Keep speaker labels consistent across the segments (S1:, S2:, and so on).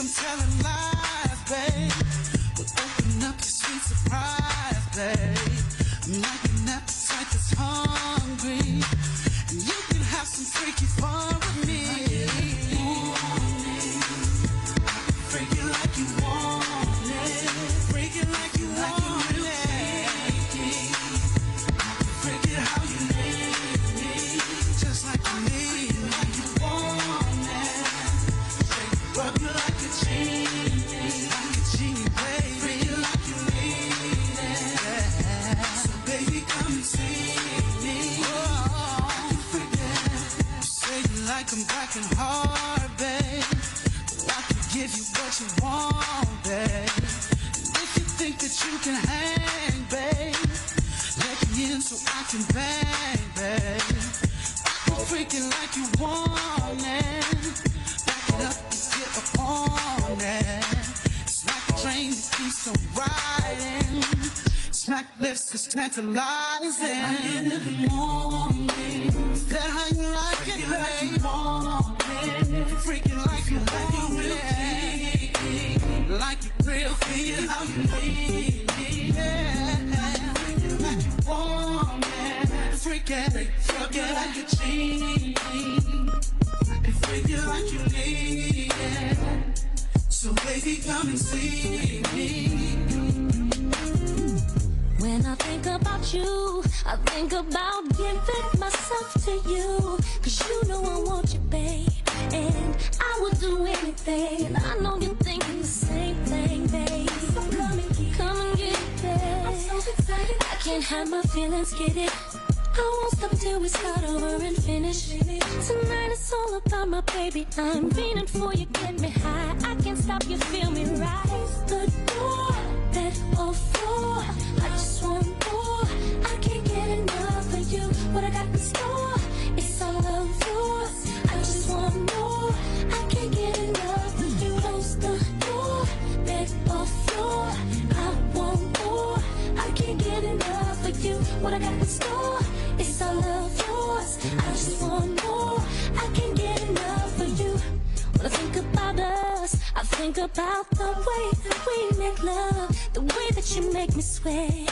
S1: I'm telling lies, babe. But open up your sweet surprise, babe. I'm like an appetite that's hungry, and you can have some freaky fun with me. Freak it like you want it. Freak it like you want it. Freak it how you need me, just like you need it, like you want it. Rub you like a genie, baby. Freak it like you need it. So baby, come and see me. Freak it. You say you like them black and hard, babe. I can give you what you want, babe. And if you think that you can hang, babe, let me in so I can bang, babe. I'm freaking like you want it. Back it up and get upon it. It's like a train that keeps on riding. Smack lips is tantalizing. I get it in the morning. Is that how you like it, babe? Freaking like you want it, like you real feel how you need it, yeah. Like you want it, freak it like a genie, and freak it like you need it. So baby, come and see me.
S2: When I think about you, I think about giving myself to you. Cause you know I want you, babe, and I would do anything. I know you're thinking the same thing, babe. So come and get it, babe. I'm so excited, I can't hide my feelings, get it. I won't stop till we start over and finish. Tonight it's all about my baby. I'm feeling for you, get me high. I can't stop you, feel me rise. The door, bed or floor, I just want more. I can't get enough of you. What I got in store, it's all of yours. I just want more. I can't get enough of you. Close the door, bed or floor, I want more. I can't get enough of you. What I got in store, it's all of yours. I just want more. I can't get enough of you. When I think about us, I think about the way that we make love, the way that you make me sweat,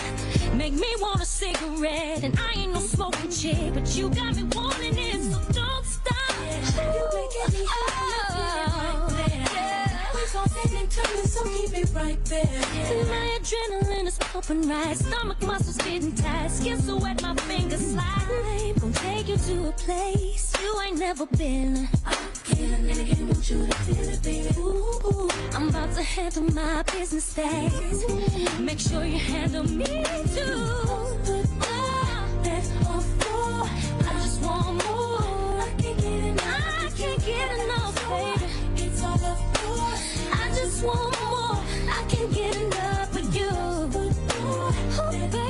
S2: make me want a cigarette. And I ain't no smoking chick, but you got me wanting it, so don't stop. You making me hot, yeah. We're gonna and turning, so keep it right there. And my adrenaline is pumping right, stomach muscles getting tight, skin so wet my fingers slide. Gonna take you to a place you ain't never been. And again, want you to feel it, baby. Ooh, I'm about to handle my business days. Make sure you handle me too. That's all for. I just want more. I can't get enough. I can't get enough, baby. It's all of yours. I just want more. I can't get enough of you. Oh, baby.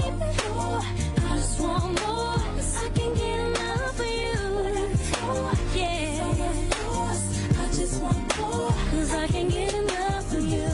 S2: I just want more. I can't get enough of you. Yeah. Cause I can't get enough of you.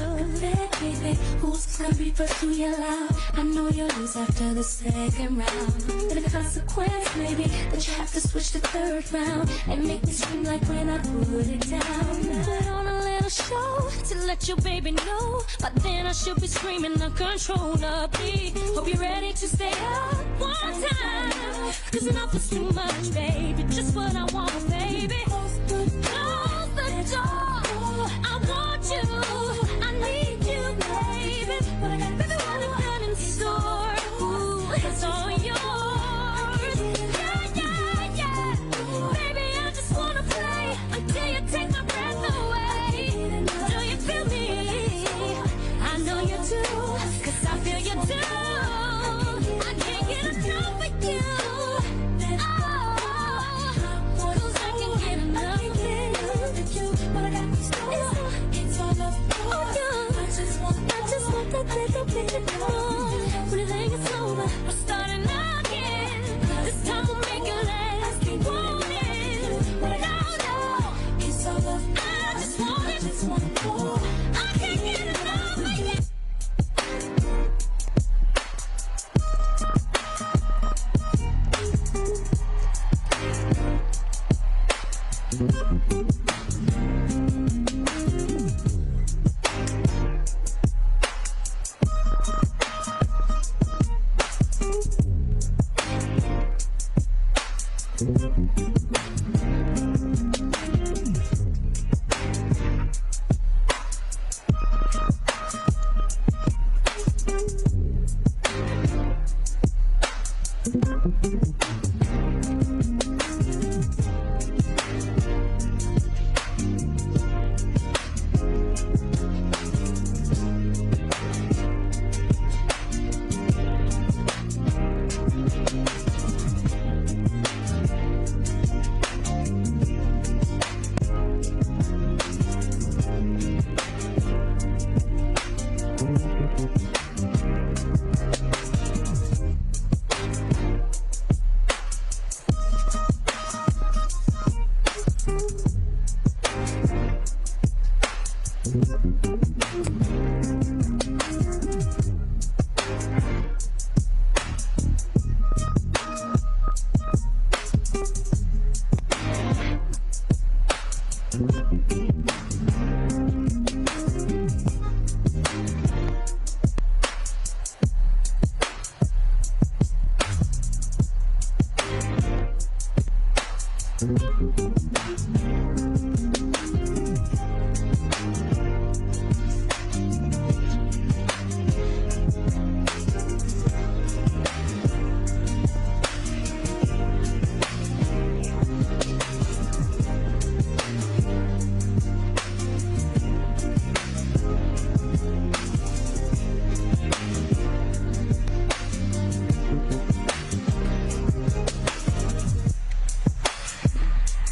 S2: Baby, who's gonna be first to yell out? I know you'll lose after the second round. The consequence may be that you have to switch the third round and make me scream like when I put it down. Put on a little show to let your baby know. But then I should be screaming uncontrollably. Hope you're ready to stay up one time. Cause enough is too much, baby. Just what I want, baby. Close the door. I want you, I need you, baby. But I got baby, what I've got in store. Ooh, it's all yours. Yeah, yeah. Baby, I just wanna play until you take my breath away. Do you feel me? I know you do, cause I feel you too. I can't get enough of you. Cause I can't get enough of you. But I got it's all of yours. I just want that little bit more. When you think it's over, we're starting again. This time we'll make it last. Keep wanting. No, it's all of yours. I just want more. I can't get enough of you.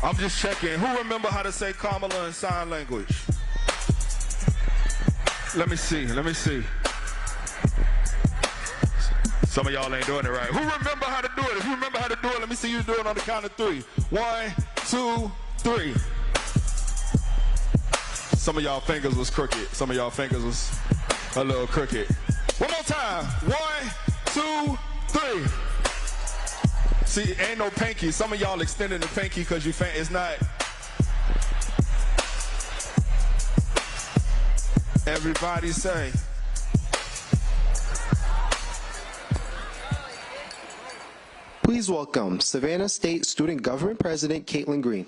S3: I'm just checking. Who remember how to say Kamala in sign language? Let me see. Some of y'all ain't doing it right. Who remember how to do it? If you remember how to do it, let me see you do it on the count of 3. 1, 2, 3. Some of y'all fingers was crooked. Some of y'all fingers was a little crooked. One more time. 1, 2, 3. See, ain't no pinky. Some of y'all extending the pinky because you faint. It's not. Everybody say.
S4: Please welcome Savannah State Student Government President Caitlin Green.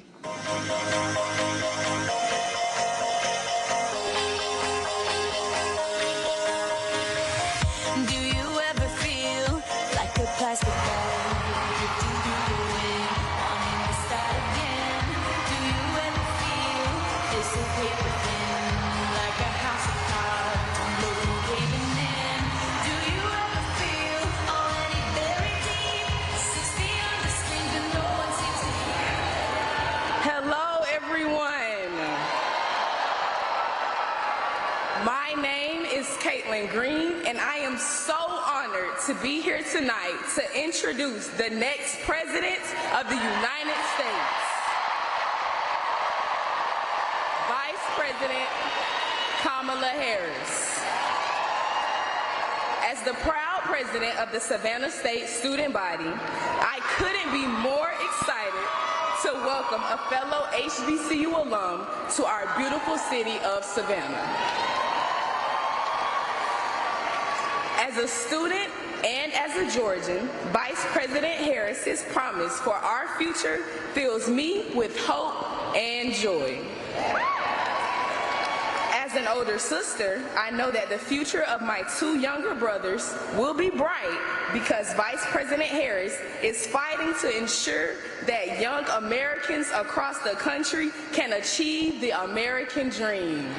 S2: Do you ever feel like a plastic ball? Wanting to start again? Do you ever feel it's a paper thin, like a house of cards, no one caving in? Do you ever feel already buried deep, 6 feet under screens and no one seems to hear?
S5: Hello, everyone. My name is Caitlin Green, and I am so honored to be here tonight to introduce the next President of the United States, Vice President Kamala Harris. As the proud president of the Savannah State student body, I couldn't be more excited to welcome a fellow HBCU alum to our beautiful city of Savannah. As a student and as a Georgian, Vice President Harris's promise for our future fills me with hope and joy. As an older sister, I know that the future of my 2 younger brothers will be bright because Vice President Harris is fighting to ensure that young Americans across the country can achieve the American dream.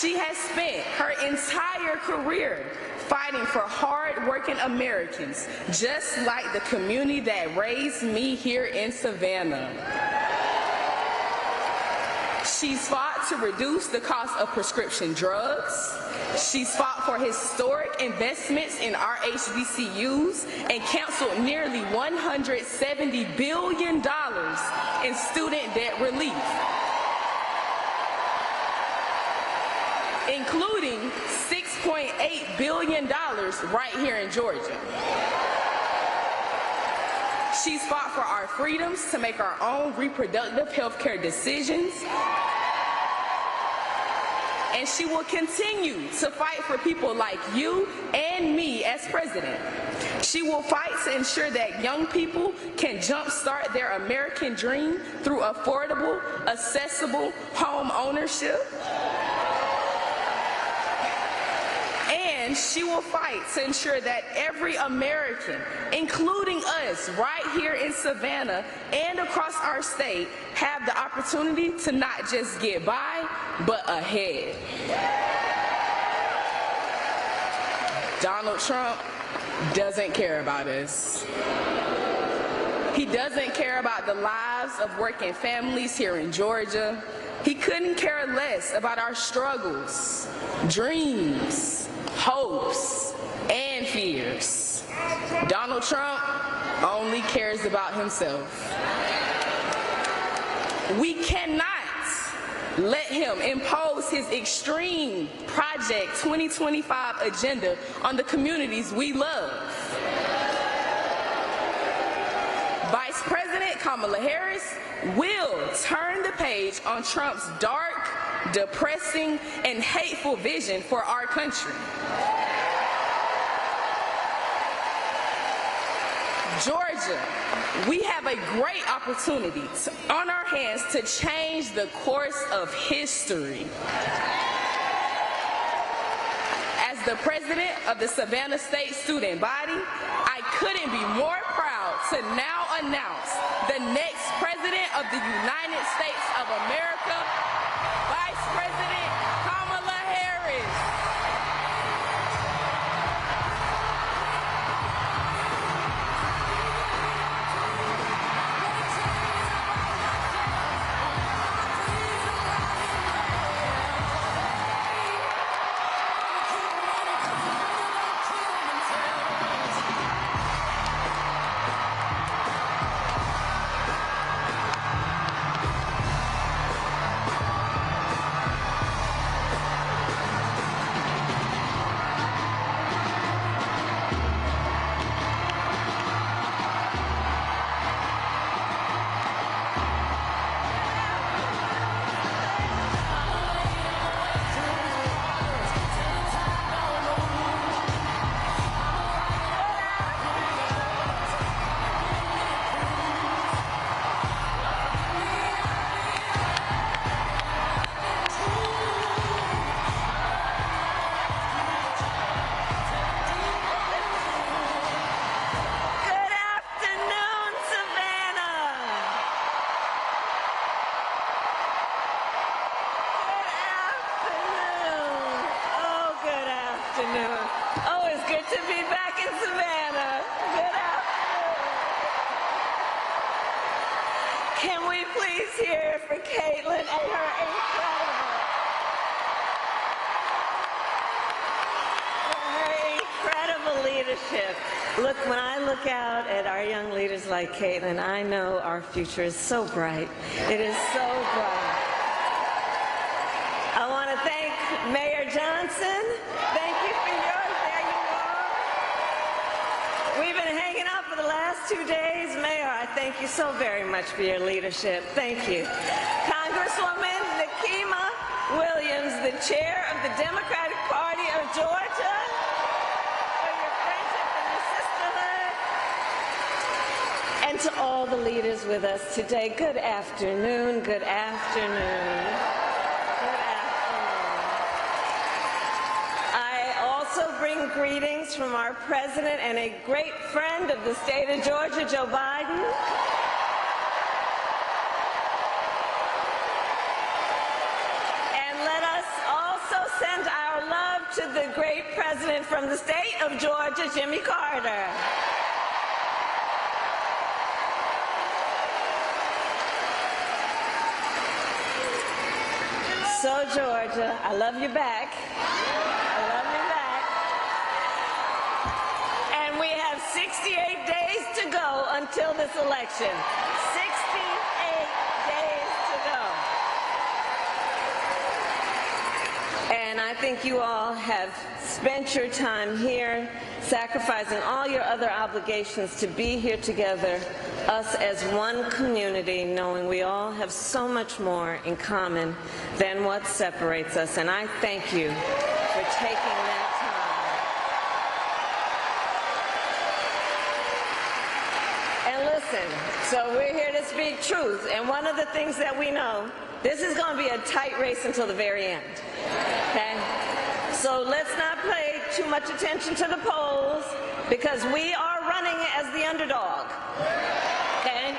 S5: She has spent her entire career fighting for hard-working Americans, just like the community that raised me here in Savannah. She's fought to reduce the cost of prescription drugs. She's fought for historic investments in our HBCUs and canceled nearly $170 billion in student debt relief, including $6.8 billion right here in Georgia. She's fought for our freedoms to make our own reproductive health care decisions. And she will continue to fight for people like you and me as president. She will fight to ensure that young people can jumpstart their American dream through affordable, accessible home ownership. And she will fight to ensure that every American, including us right here in Savannah and across our state, have the opportunity to not just get by, but ahead. Donald Trump doesn't care about us. He doesn't care about the lives of working families here in Georgia. He couldn't care less about our struggles, dreams, hopes, and fears. Donald Trump only cares about himself. We cannot let him impose his extreme Project 2025 agenda on the communities we love. Vice President Kamala Harris will turn the page on Trump's dark, depressing, and hateful vision for our country. Georgia, we have a great opportunity on our hands to change the course of history. As the president of the Savannah State Student Body, I couldn't be more proud to now announce the next president of the United States of America, Vice President Kamala Harris. Oh, it's good to be back in Savannah. Good afternoon. Can we please hear for Caitlin and her incredible leadership. Look, when I look out at our young leaders like Caitlin, I know our future is so bright. It is so bright. I want to thank Mayor Johnson. Thank you for yours. There you are. We've been hanging out for the last 2 days. Mayor, I thank you so very much for your leadership. Thank you. Congresswoman Nikema Williams, the chair of the Democratic Party of Georgia, for your friendship and your sisterhood. And to all the leaders with us today, good afternoon, good afternoon. Bring greetings from our president and a great friend of the state of Georgia, Joe Biden. And let us also send our love to the great president from the state of Georgia, Jimmy Carter. So, Georgia, I love you back. I love you back. And we have 68 days to go until this election. 68 days to go. And I think you all have spent your time here, sacrificing all your other obligations to be here together, us as one community, knowing we all have so much more in common than what separates us. And I thank you for taking that time. And listen, so we're here to speak truth. And one of the things that we know, this is going to be a tight race until the very end. Okay? So let's not pay too much attention to the polls, because we are running as the underdog. Okay?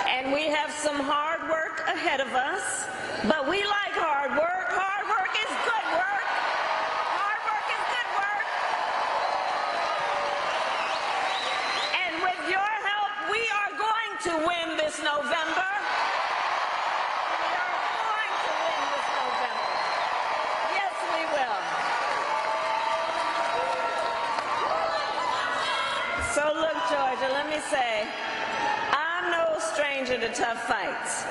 S5: And we have some hard work ahead of us, but we like hard work. Hard work is good work. Hard work is good work. And with your help, we are going to win this November. We are going to win this November. Yes, we will. So look, Georgia, let me say, I'm no stranger
S6: stranger to tough fights.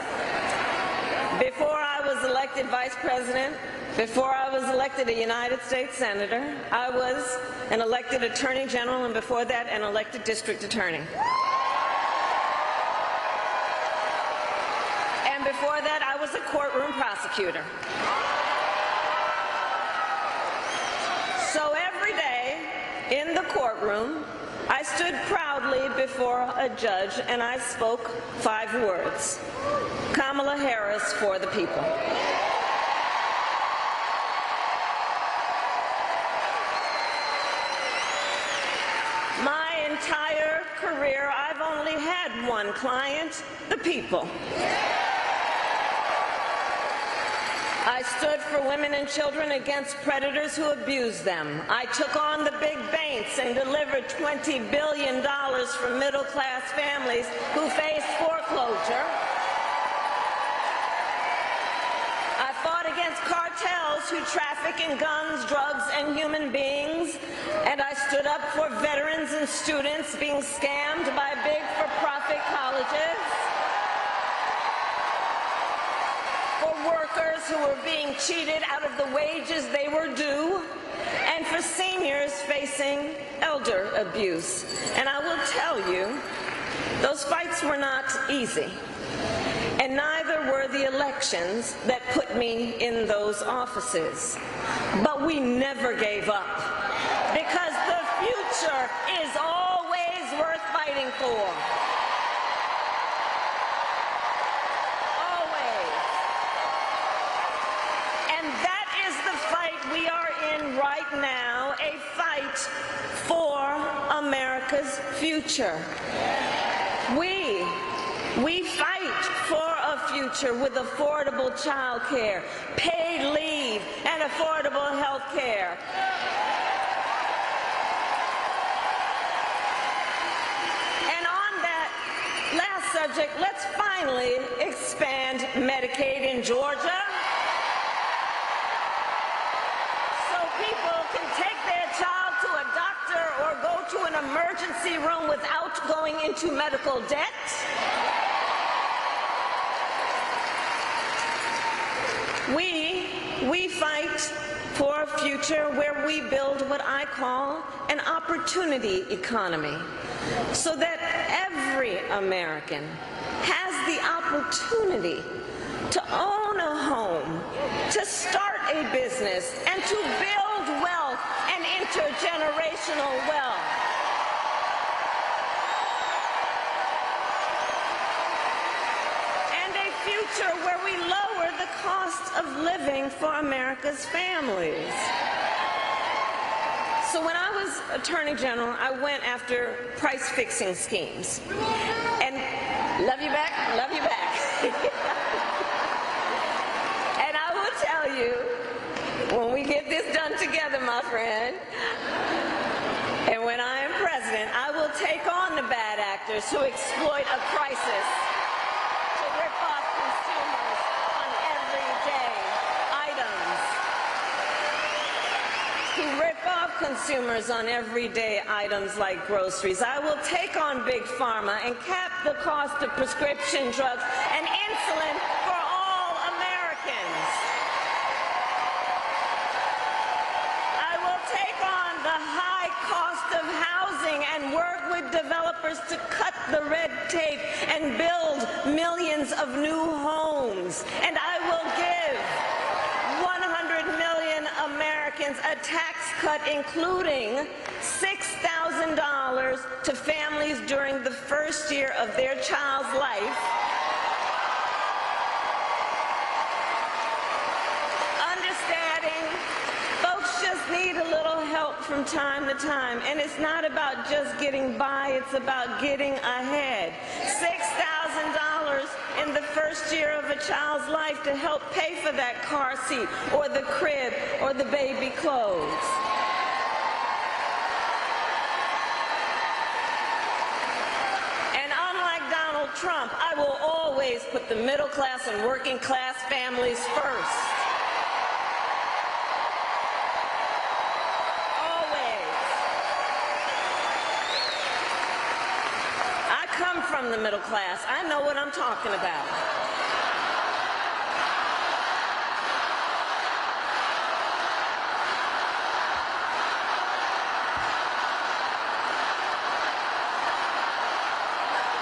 S6: Before I was elected vice president, before I was elected a United States senator, I was an elected attorney general, and before that, an elected district attorney. And before that, I was a courtroom prosecutor. So every day in the courtroom, I stood proudly before a judge and I spoke 5 words: Kamala Harris for the people. My entire career, I've only had one client: the people. I stood for women and children against predators who abused them. I took on the big banks and delivered $20 billion for middle-class families who faced foreclosure. I fought against cartels who traffic in guns, drugs, and human beings. And I stood up for veterans and students being scammed by big for-profit colleges. Workers who were being cheated out of the wages they were due, and for seniors facing elder abuse. And I will tell you, those fights were not easy, and neither were the elections that put me in those offices. But we never gave up, because the future is always worth fighting for. Right now, a fight for America's future. We fight for a future with affordable child care, paid leave, and affordable health care. And on that last subject, let's finally expand Medicaid in Georgia. To an emergency room without going into medical debt. We fight for a future where we build what I call an opportunity economy, so that every American has the opportunity to own a home, to start a business, and to build wealth and intergenerational wealth. And a future where we lower the cost of living for America's families. So when I was Attorney General, I went after price-fixing schemes. And love you back, love you back. And I will tell you, when we get this done together, my friend, and when I am president, I will take on the bad actors who exploit a crisis to rip off consumers on everyday items. To rip off consumers on everyday items like groceries. I will take on Big Pharma and cap the cost of prescription drugs and insulin for all Americans. I will take on the high cost of housing and work with developers to cut the red tape and build millions of new homes. And I will give 100 million Americans a tax cut, including $6,000 to families during the first year of their child's life. Understanding folks just need a little help from time to time, and it's not about just getting by, it's about getting ahead. $6,000 in the first year of a child's life to help pay for that car seat or the crib or the baby clothes. And unlike Donald Trump, I will always put the middle class and working class families first. from the middle class. I know what I'm talking about.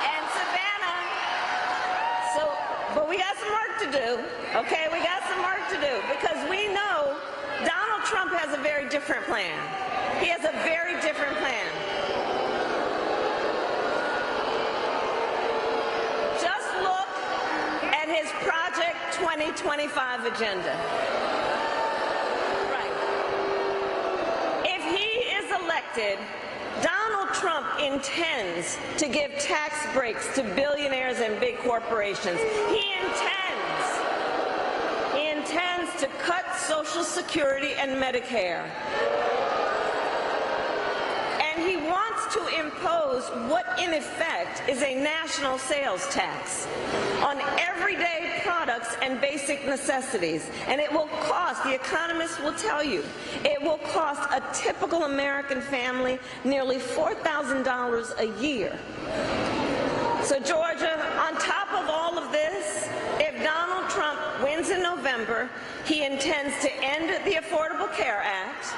S6: And Savannah, but we got some work to do, okay? We got some work to do because we know Donald Trump has a very different plan. He has a very different plan. Just look at his Project 2025 agenda. Right. If he is elected, Donald Trump intends to give tax breaks to billionaires and big corporations. He intends to cut Social Security and Medicare. And he wants to impose what, in effect, is a national sales tax on everyday products and basic necessities. And it will cost, the economists will tell you, it will cost a typical American family nearly $4,000 a year. So, Georgia, on top of all of this, if Donald Trump wins in November, he intends to end the Affordable Care Act,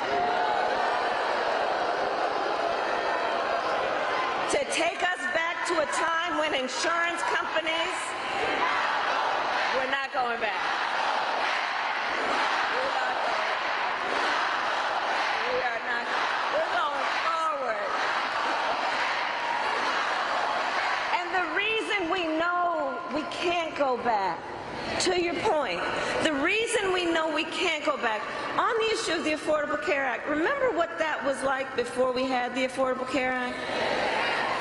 S6: to take us back to a time when insurance companies, we're not going back. We are not, we're going forward. And the reason we know we can't go back, to your point, the reason we know we can't go back, on the issue of the Affordable Care Act, remember what that was like before we had the Affordable Care Act?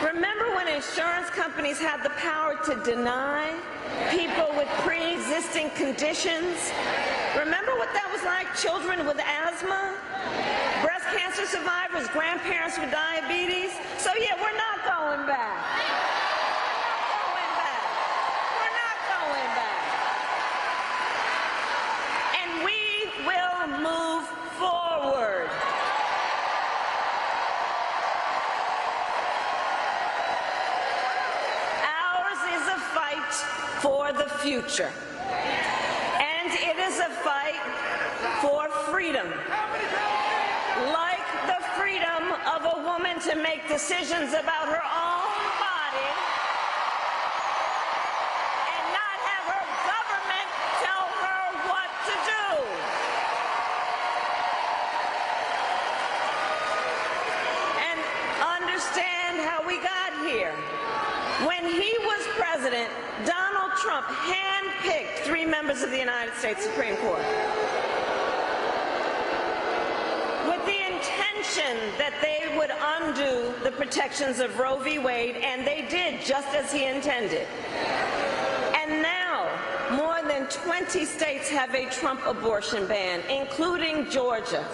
S6: Remember when insurance companies had the power to deny people with pre-existing conditions? Remember what that was like? Children with asthma, breast cancer survivors, grandparents with diabetes. So yeah, we're not going back. We're not going back. And we will move forward. For the future. And it is a fight for freedom. Like the freedom of a woman to make decisions about her own body and not have her government tell her what to do. And understand how we got here. When he was president, Donald Trump handpicked 3 members of the United States Supreme Court with the intention that they would undo the protections of Roe v. Wade, and they did just as he intended. And now, more than 20 states have a Trump abortion ban, including Georgia.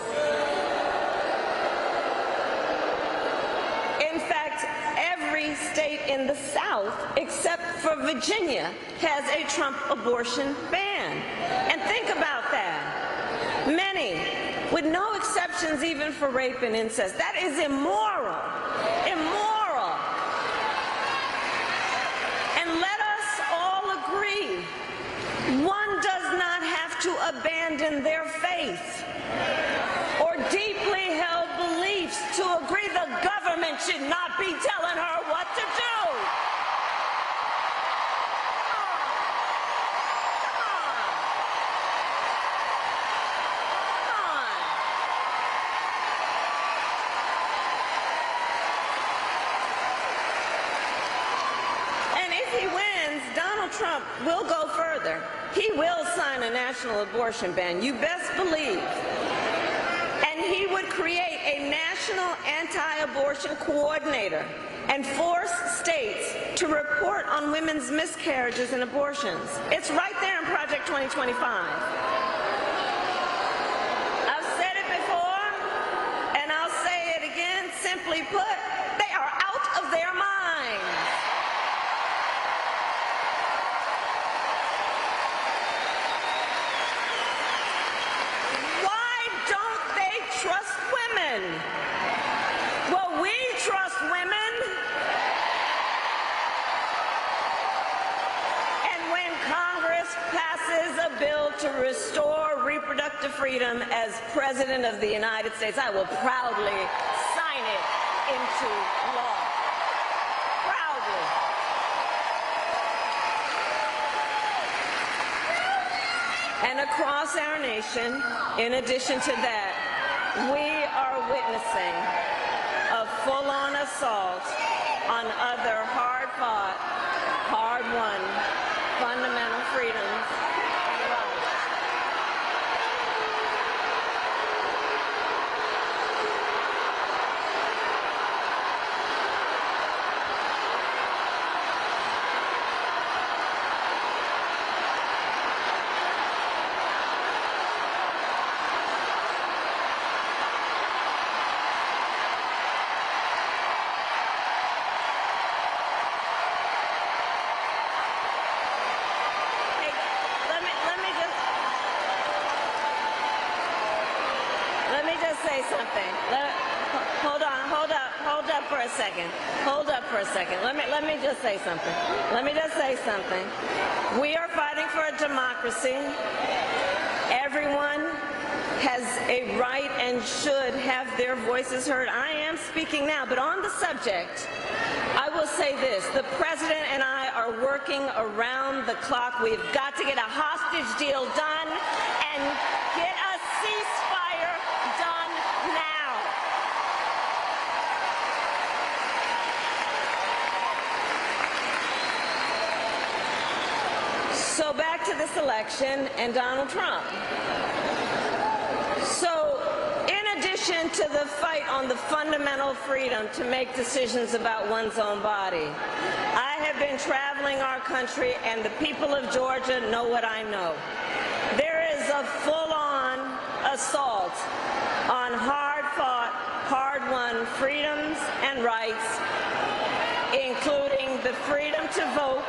S6: In fact, every state in the South, except for Virginia, has a Trump abortion ban. And think about that. Many, with no exceptions even for rape and incest. That is immoral. Immoral. And let us all agree, one does not have to abandon their faith or deeply held beliefs to agree the government should not be telling her what to do. Trump will go further. He will sign a national abortion ban, you best believe. And he would create a national anti-abortion coordinator and force states to report on women's miscarriages and abortions. It's right there in Project 2025. I've said it before, and I'll say it again. Simply put, they are out of their minds. Trust women. Well, we trust women. passes a bill to restore reproductive freedom as President of the United States, I will proudly sign it into law. Proudly. And across our nation, in addition to that, we are witnessing a full-on assault on other hard-fought, hard-won fundamental freedoms and rights. Let me just say something. Hold up for a second. Hold up for a second. Let me just say something. Let me just say something. We are fighting for a democracy. Everyone has a right and should have their voices heard. I am speaking now, but on the subject, I will say this. The President and I are working around the clock. We've got to get a hostage deal done and get a ceasefire done now. So back to this election and Donald Trump. So in addition to the fight on the fundamental freedom to make decisions about one's own body, I have been traveling our country, and the people of Georgia know what I know. There is a full-on assault on hard-fought, hard-won freedoms and rights, including the freedom to vote,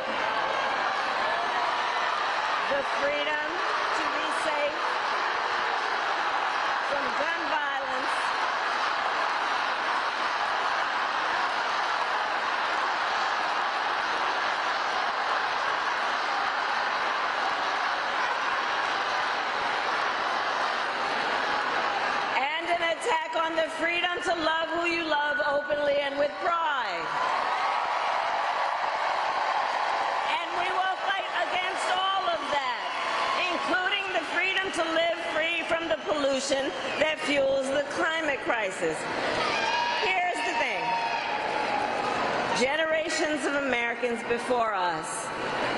S6: the freedom to be safe from gun violence, and an attack on the freedom to love who you love openly and with pride. And we will fight against all of that, including the freedom to live free from the pollution that fuels the climate crisis. Here's the thing. Generations of Americans before us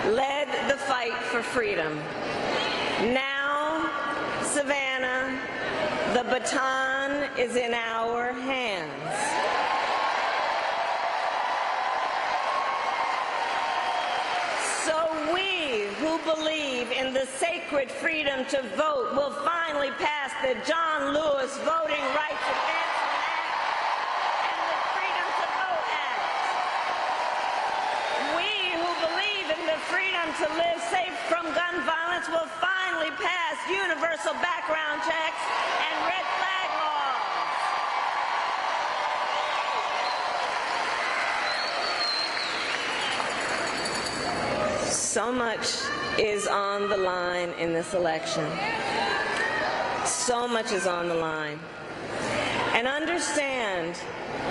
S6: led the fight for freedom. Now, Savannah, the baton is in our hands. So we who believe in the sacred freedom to vote will finally pass the John Lewis Voting Rights Advancement Act and the Freedom to Vote Act. We who believe in the freedom to live safe from gun violence will finally pass universal background checks and red flag laws. So much is on the line in this election. So much is on the line. And understand,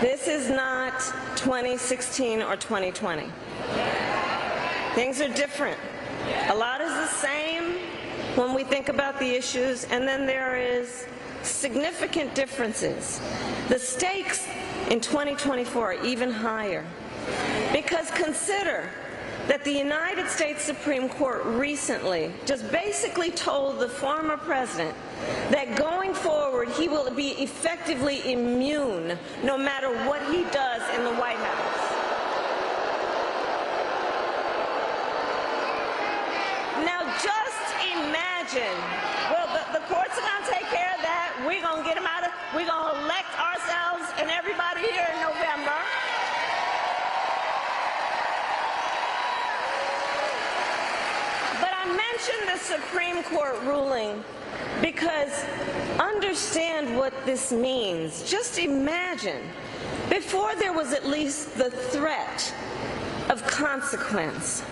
S6: this is not 2016 or 2020. Things are different. A lot is the same when we think about the issues, and then there is significant differences. The stakes in 2024 are even higher, because consider that the United States Supreme Court recently just basically told the former president that going forward he will be effectively immune no matter what he does in the White House. Now just imagine, well, the courts are going to take care of that. We're going to get them out of, we're going to elect ourselves and everybody here in November. Mention the Supreme Court ruling because understand what this means. Just imagine, before there was at least the threat of consequence,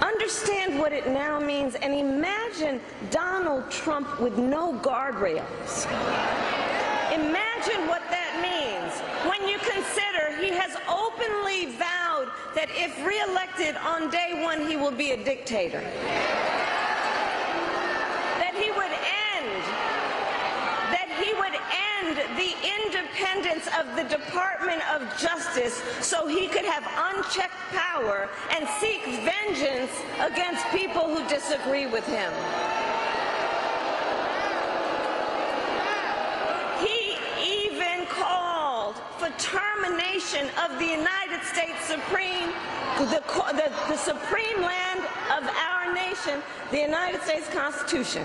S6: understand understand what it now means and imagine Donald Trump with no guardrails. Imagine what that means when you consider he has openly vowed that if reelected on day one, he will be a dictator. That he would end the independence of the Department of Justice so he could have unchecked power and seek vengeance against people who disagree with him. He even called for termination of the United States Supreme, the supreme land of our nation, the United States Constitution.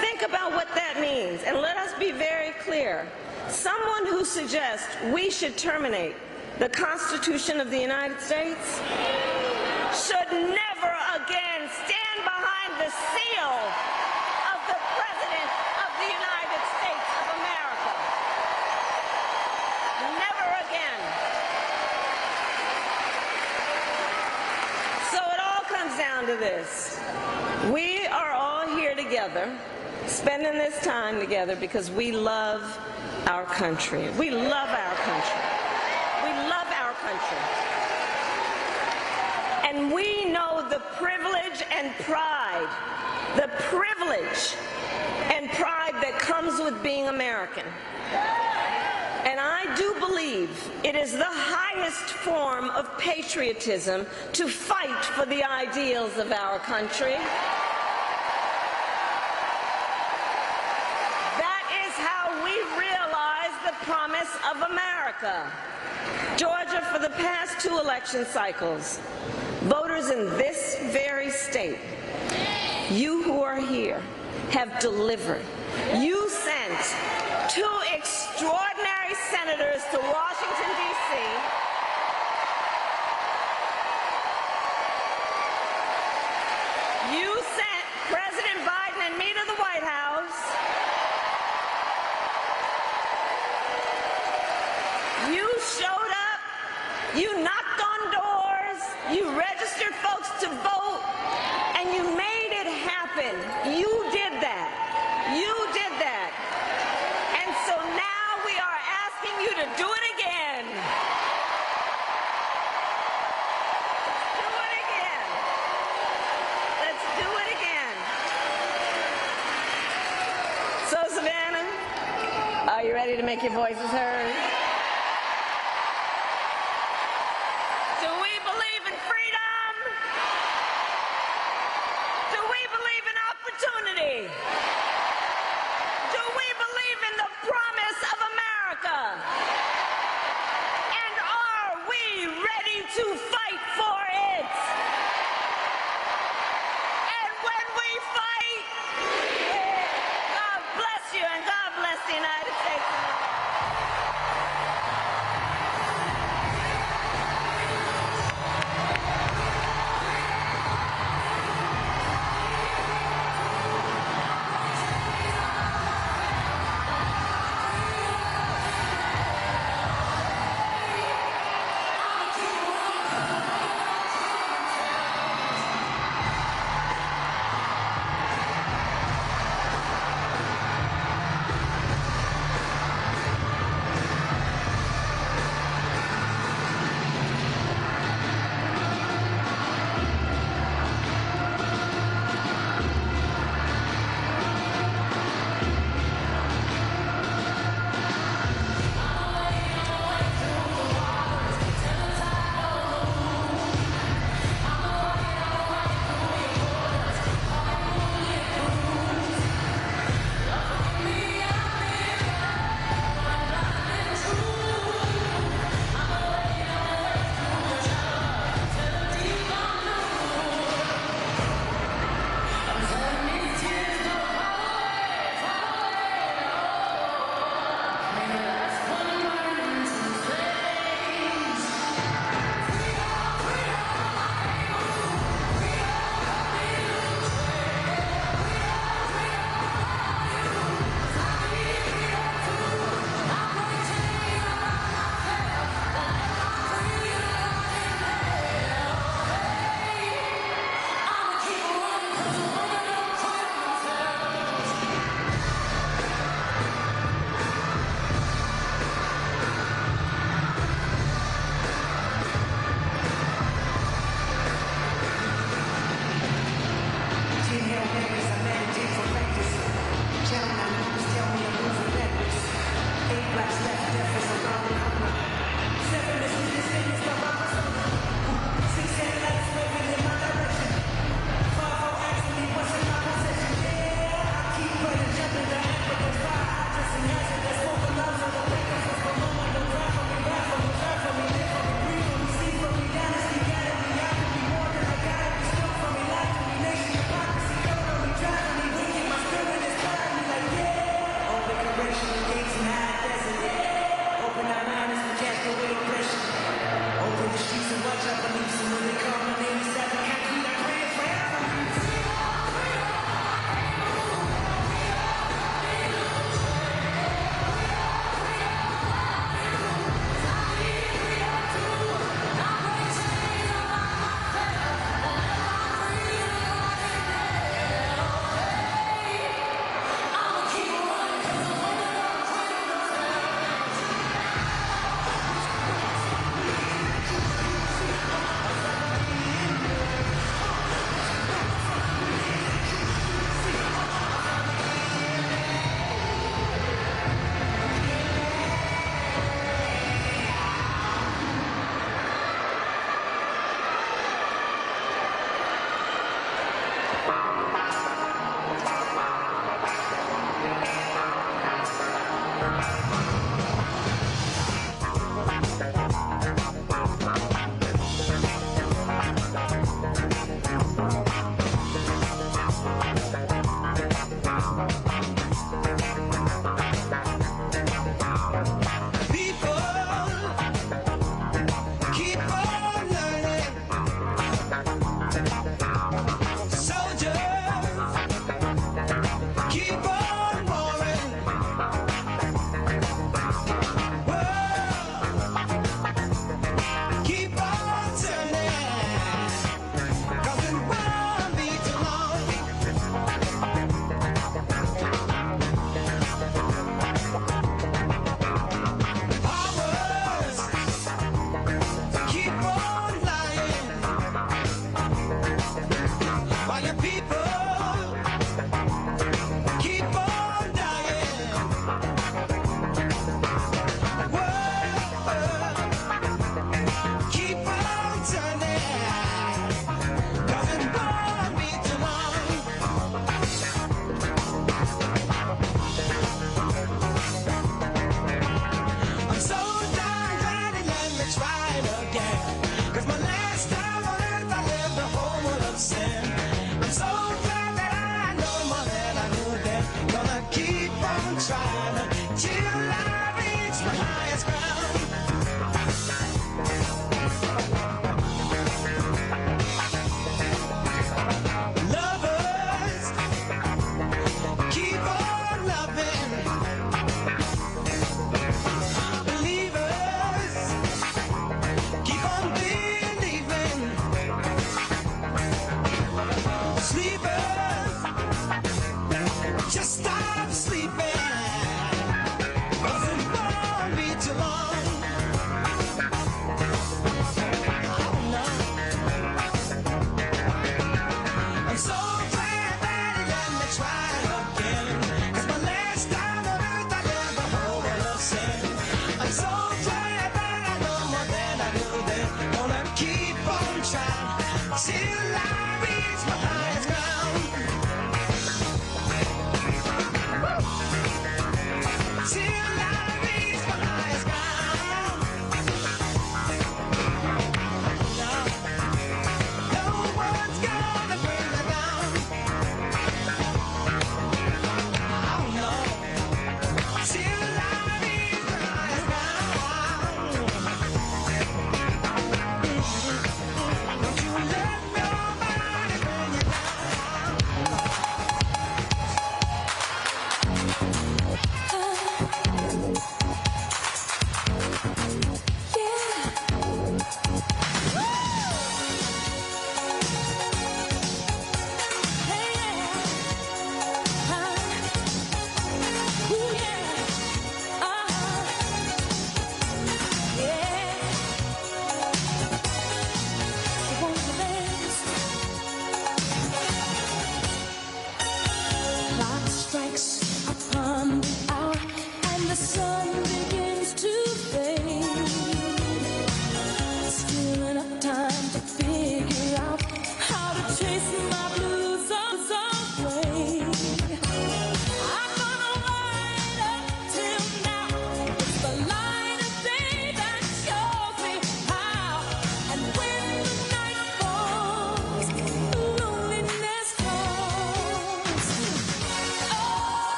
S6: Think about what that means, and let us be very clear. Someone who suggests we should terminate the Constitution of the United States should never again stand behind the seal of the President of the United States of America. Never again. So it all comes down to this. We are all here together, spending this time together because we love our country. We love our country. We love our country. And we know the privilege and pride that comes with being American. And I do believe it is the highest form of patriotism to fight for the ideals of our country. Promise of America. Georgia, for the past 2 election cycles, voters in this very state, you who are here, have delivered. You sent 2 extraordinary senators to Washington, D.C. You sent President Biden and me to the White House. You showed up, you knocked on doors, you registered folks to vote, and you made it happen. You did that. You did that. And so now we are asking you to do it again. Do it again. Let's do it again. So, Savannah, are you ready to make your voices heard?
S1: Just stop sleeping. Wasn't gonna be too long. Oh no. I'm so glad that he let me try again. 'Cause my last time on earth I never hold a sin. I'm so glad that I know more than I knew then. Gonna keep on trying till I reach my highest ground.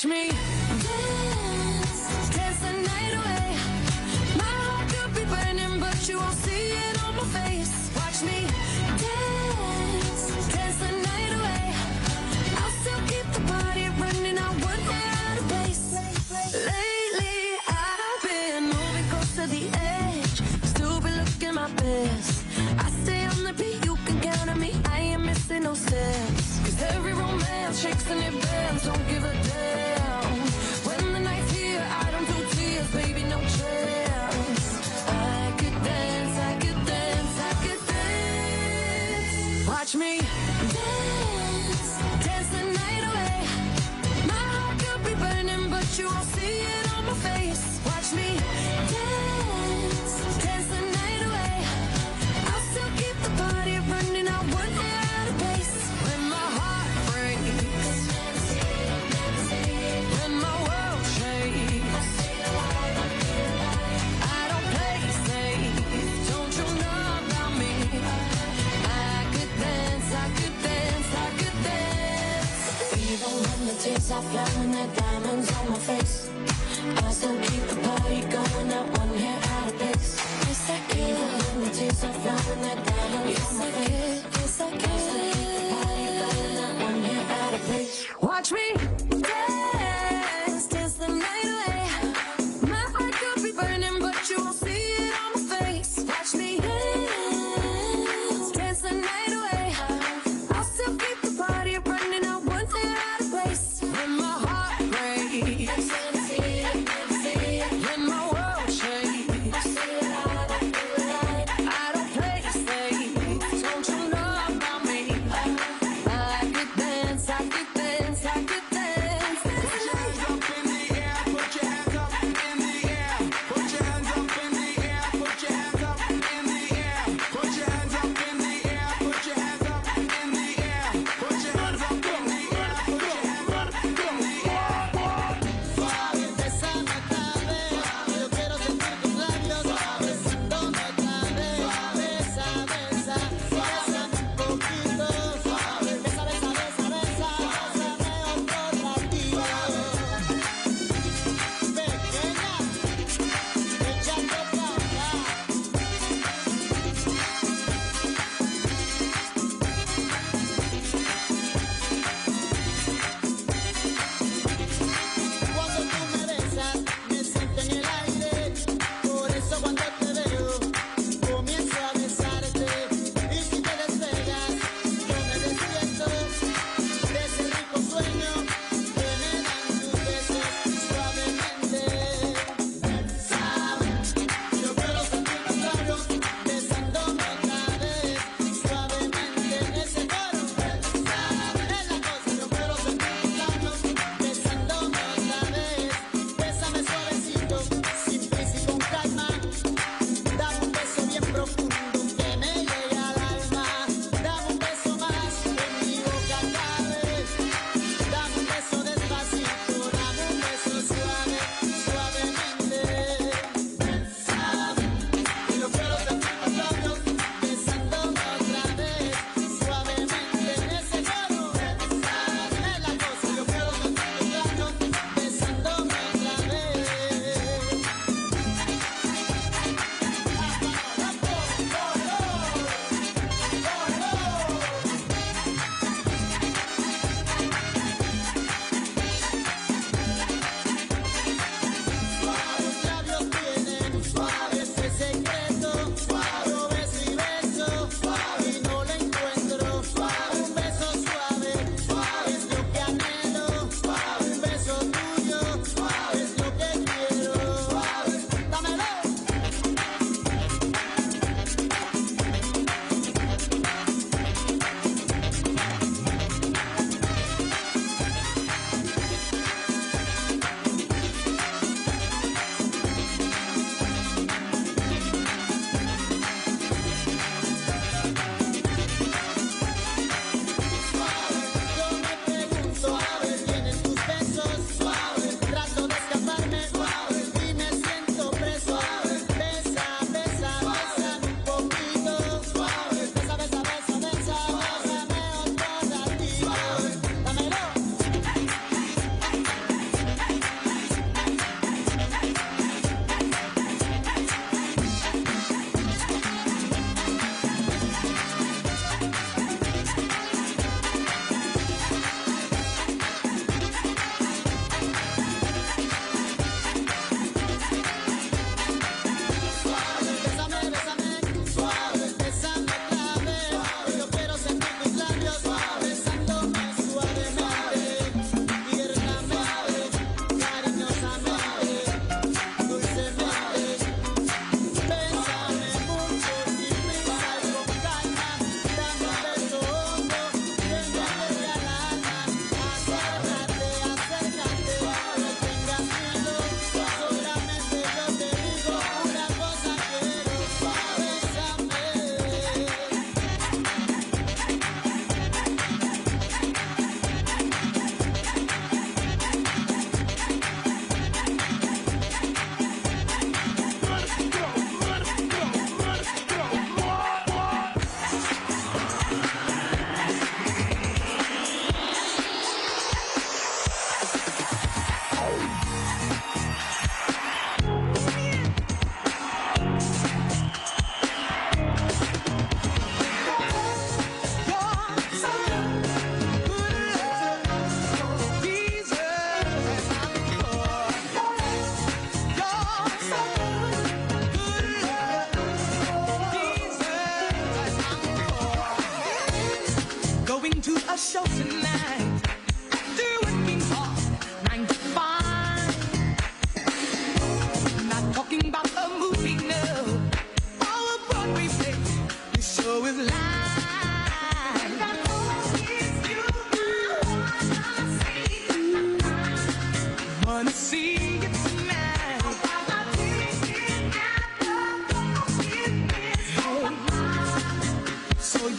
S2: Watch me dance, dance the night away. My heart could be burning, but you won't see it on my face. Watch me dance, dance the night away. I'll still keep the party running, I wouldn't get out of place. Lately, I've been moving close to the edge, still be looking my best. I stay on the beat, you can count on me, I ain't missing no steps. Cause every romance shakes and it bends, don't give a damn. When the night's here, I don't do tears, baby, no chance. I could dance, I could dance, I could dance. Watch me dance, dance the night away. My heart could be burning, but you won't see it on my face. Watch me dance, dance the night away. I'll still keep the party running, I wouldn't get out of place. When my heart breaks, when my world shakes, I don't play safe, don't you know about me? I could dance, I could dance, I could dance. Even when the tears are flowing, the diamonds on my face, I still keep the party going, not one hair out of place. Yes, I can. Even when the tears are flowing, the diamonds on my face, yes, I can. I still keep the party going, not one hair out of place. Watch me dance, dance the night away. My heart could be burning, but you won't see it on my face. Watch me dance, dance the night away. I'll still keep the party running, I wouldn't get out of place. When my heart breaks, when my world shakes,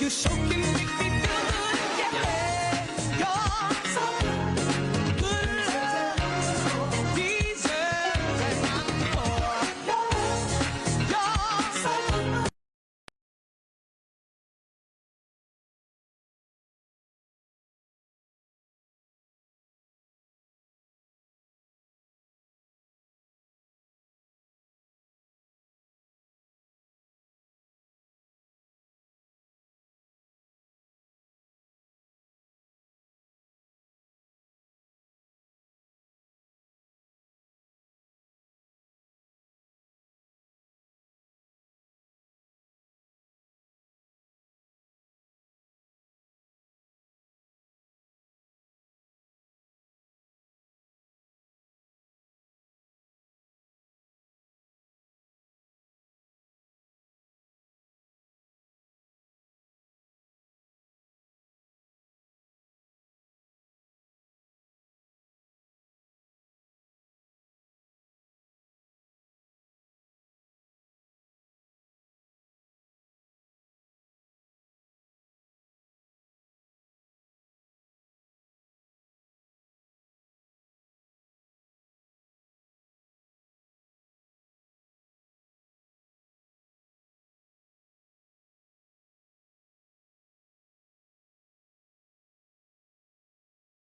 S1: you're soaking me